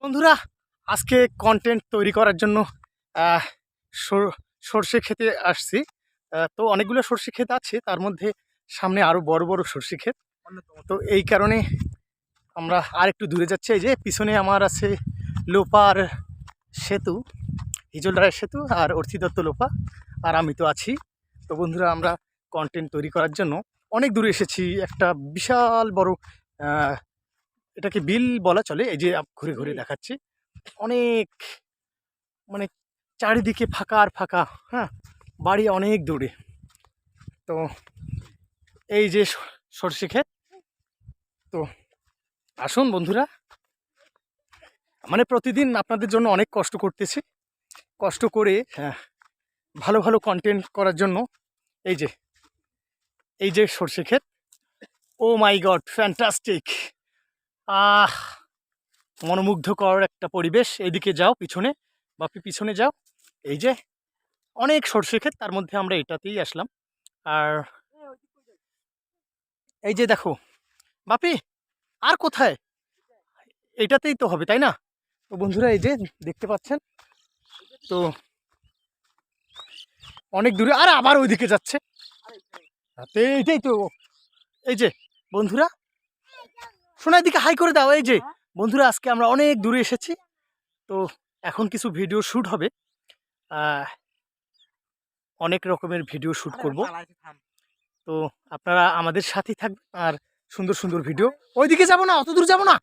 বন্ধুরা আজকে কন্টেন্ট তৈরি করার জন্য আহ, সর্ষে খেতে আসছি। তো অনেকগুলো সর্ষে ক্ষেত আছে, তার মধ্যে সামনে আরো বড় বড় সর্ষে ক্ষেত। তো এই কারণে আমরা আর একটু দূরে যাচ্ছি। এই যে পিছনে আমার আছে লোপার সেতু, হিজল রায়ের সেতু, আর অর্থি দত্ত লোপা, আর আমি তো আছি। তো বন্ধুরা আমরা কন্টেন্ট তৈরি করার জন্য অনেক দূরে এসেছি। একটা বিশাল বড় আহ, এটাকে বিল বলা চলে। এই যে ঘুরে ঘুরে দেখাচ্ছি, অনেক মানে চারিদিকে ফাঁকা আর ফাঁকা। হ্যাঁ, বাড়ি অনেক দূরে। তো এই যে সর্ষে ক্ষেত। তো আসুন বন্ধুরা, প্রতিদিন আপনাদের জন্য অনেক কষ্ট করতেছি। কষ্ট করে ভালো ভালো কন্টেন্ট করার জন্য এই যে সর্ষে ক্ষেত। ও মাই গড, ফ্যান্টাস্টিক! আহ মনোমুগ্ধকর একটা পরিবেশ। এদিকে যাও, পিছনে বাপি, পিছনে যাও। এই যে অনেক সর্ষে ক্ষেত, তার মধ্যে আমরা এটাতেই আসলাম। আর এই যে দেখো বাপি, আর কোথায়? এটাতেই তো হবে, তাই না? তো বন্ধুরা এই যে দেখতে পাচ্ছেন, তো অনেক দূরে, আর আবার ওইদিকে যাচ্ছে। এইটাই তো। এই যে বন্ধুরা, শোনা, এদিকে হাই করে দাও। এই যে বন্ধুরা, আজকে আমরা অনেক দূরে এসেছি। তো এখন কিছু ভিডিও শ্যুট হবে, অনেক রকমের ভিডিও শ্যুট করব। তো আপনারা আমাদের সাথেই থাকবেন, আর সুন্দর সুন্দর ভিডিও। ওইদিকে যাব না, অত দূর যাব না।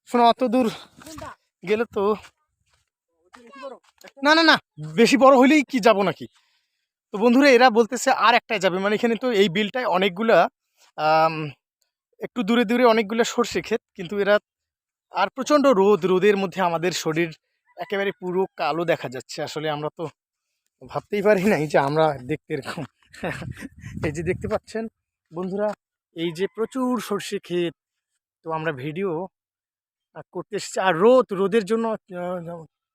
শোনো, অত দূর গেলে তো, না না না, বেশি বড় হইলেই কি যাব নাকি? তো বন্ধুরা এরা বলতেছে আর একটাই যাবে, এখানে তো এই বিলটায় অনেকগুলা একটু দূরে দূরে অনেকগুলো সর্ষে ক্ষেত, কিন্তু এরা আর প্রচণ্ড রোদের মধ্যে আমাদের শরীর একেবারে পুরো কালো দেখা যাচ্ছে। আসলে আমরা তো ভাবতেই পারি নাই যে আমরা দেখতে এরকম। এই যে দেখতে পাচ্ছেন বন্ধুরা, এই যে প্রচুর সর্ষে ক্ষেত। তো আমরা ভিডিও করতে এসেছি, আর রোদের জন্য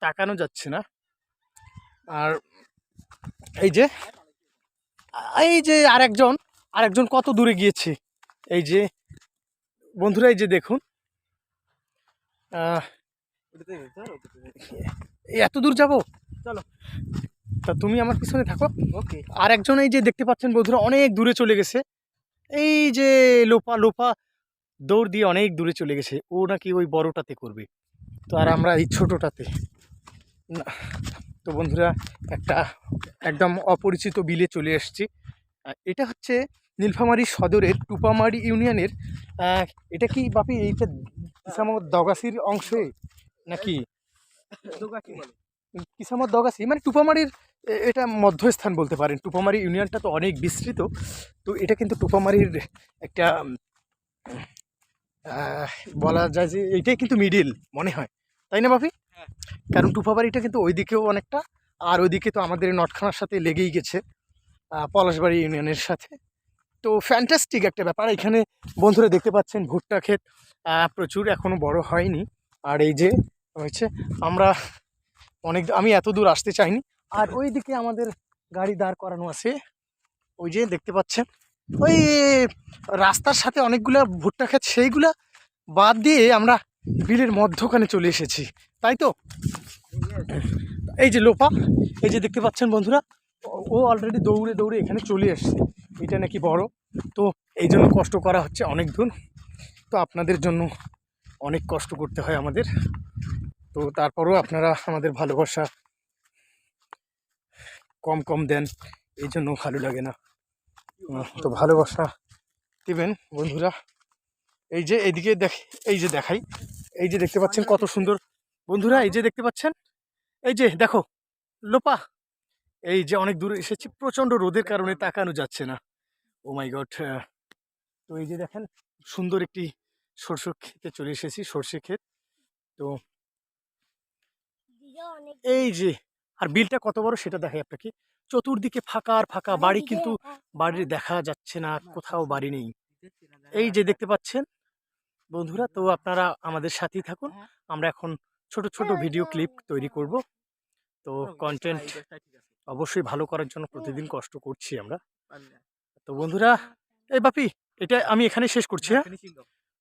তাকানো যাচ্ছে না। আর এই যে আরেকজন কত দূরে গিয়েছে। এই যে বন্ধুরা, এই যে দেখুন, এত দূর যাব, চলো। তা তুমি আমার পিছনে থাকো, ওকে। আর একজন এই যে দেখতে পাচ্ছেন বন্ধুরা, অনেক দূরে চলে গেছে। এই যে লোপা লোপা দৌড় দিয়ে অনেক দূরে চলে গেছে। ও নাকি ওই বড়টাতে করবে, তো আর আমরা এই ছোটটাতে। তো বন্ধুরা একটা একদম অপরিচিত বিলে চলে এসেছি। এটা হচ্ছে নীলফামারী সদরের টুপামারি ইউনিয়নের। এটা কি বাপি, এইটা কিসামত দগাছির অংশে নাকি? কিসামত দগাছি টুপামারির এটা মধ্যস্থান বলতে পারেন। টুপামারি ইউনিয়নটা তো অনেক বিস্তৃত। তো এটা কিন্তু টুপামারির একটা বলা যায় যে এইটাই কিন্তু মিডিল মনে হয়, তাই না বাপি? কারণ টুপাবাড়িটা কিন্তু ওইদিকেও অনেকটা, আর ওইদিকে তো আমাদের নটখানার সাথে লেগেই গেছে, পলাশবাড়ি ইউনিয়নের সাথে। তো ফ্যান্টাস্টিক একটা ব্যাপার। এখানে বন্ধুরা দেখতে পাচ্ছেন ভুট্টা ক্ষেত প্রচুর, এখনো বড় হয়নি। আর এই যে হয়েছে, আমরা আমি এত দূর আসতে চাইনি। আর ওইদিকে আমাদের গাড়ি দাঁড় করানো আছে, ওই যে দেখতে পাচ্ছেন ওই রাস্তার সাথে অনেকগুলা ভুট্টা ক্ষেত, সেইগুলা বাদ দিয়ে আমরা বিলের মধ্যখানে চলে এসেছি, তাই তো? এই যে লোপা, এই যে দেখতে পাচ্ছেন বন্ধুরা, ও অলরেডি দৌড়ে দৌড়ে এখানে চলে এসছে। এটা নাকি বড়, তো এই জন্য কষ্ট করা হচ্ছে অনেক দূর। তো আপনাদের জন্য অনেক কষ্ট করতে হয় আমাদের। তো তারপরেও আপনারা আমাদের ভালোবাসা কম কম দেন, এই জন্য ভালো লাগে না। তো ভালোবাসা দিবেন বন্ধুরা। এই যে এইদিকে এই যে দেখাই, এই যে দেখতে পাচ্ছেন কত সুন্দর বন্ধুরা। এই যে দেখতে পাচ্ছেন, এই যে দেখো লোপা, এই যে অনেক দূরে এসেছি, প্রচন্ড রোদের কারণে তাকানো যাচ্ছে না। ও মাই গড। তো এই যে দেখেন, সুন্দর একটি সরষে ক্ষেতে চলে এসেছি, সর্ষে ক্ষেত। তো এই যে, আর বিলটা কত বড় সেটা দেখাই আপনাকে। চতুর্দিকে ফাঁকা আর ফাঁকা, বাড়ি কিন্তু বাড়ির দেখা যাচ্ছে না, কোথাও বাড়ি নেই। এই যে দেখতে পাচ্ছেন বন্ধুরা। তো আপনারা আমাদের সাথেই থাকুন, আমরা এখন ছোট ছোট ভিডিও ক্লিপ তৈরি করব। তো কন্টেন্ট অবশ্যই ভালো করার জন্য প্রতিদিন কষ্ট করছি আমরা। তো বন্ধুরা, এই বাপি, এটা আমি এখানে শেষ করছি, হ্যাঁ?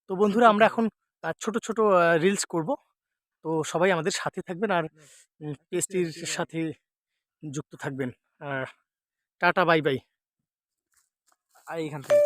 তো বন্ধুরা আমরা এখন ছোট ছোট রিলস করব। তো সবাই আমাদের সাথে থাকবেন আর পেজটির সাথে যুক্ত থাকবেন। Tata bye bye. আর এইখান থেকে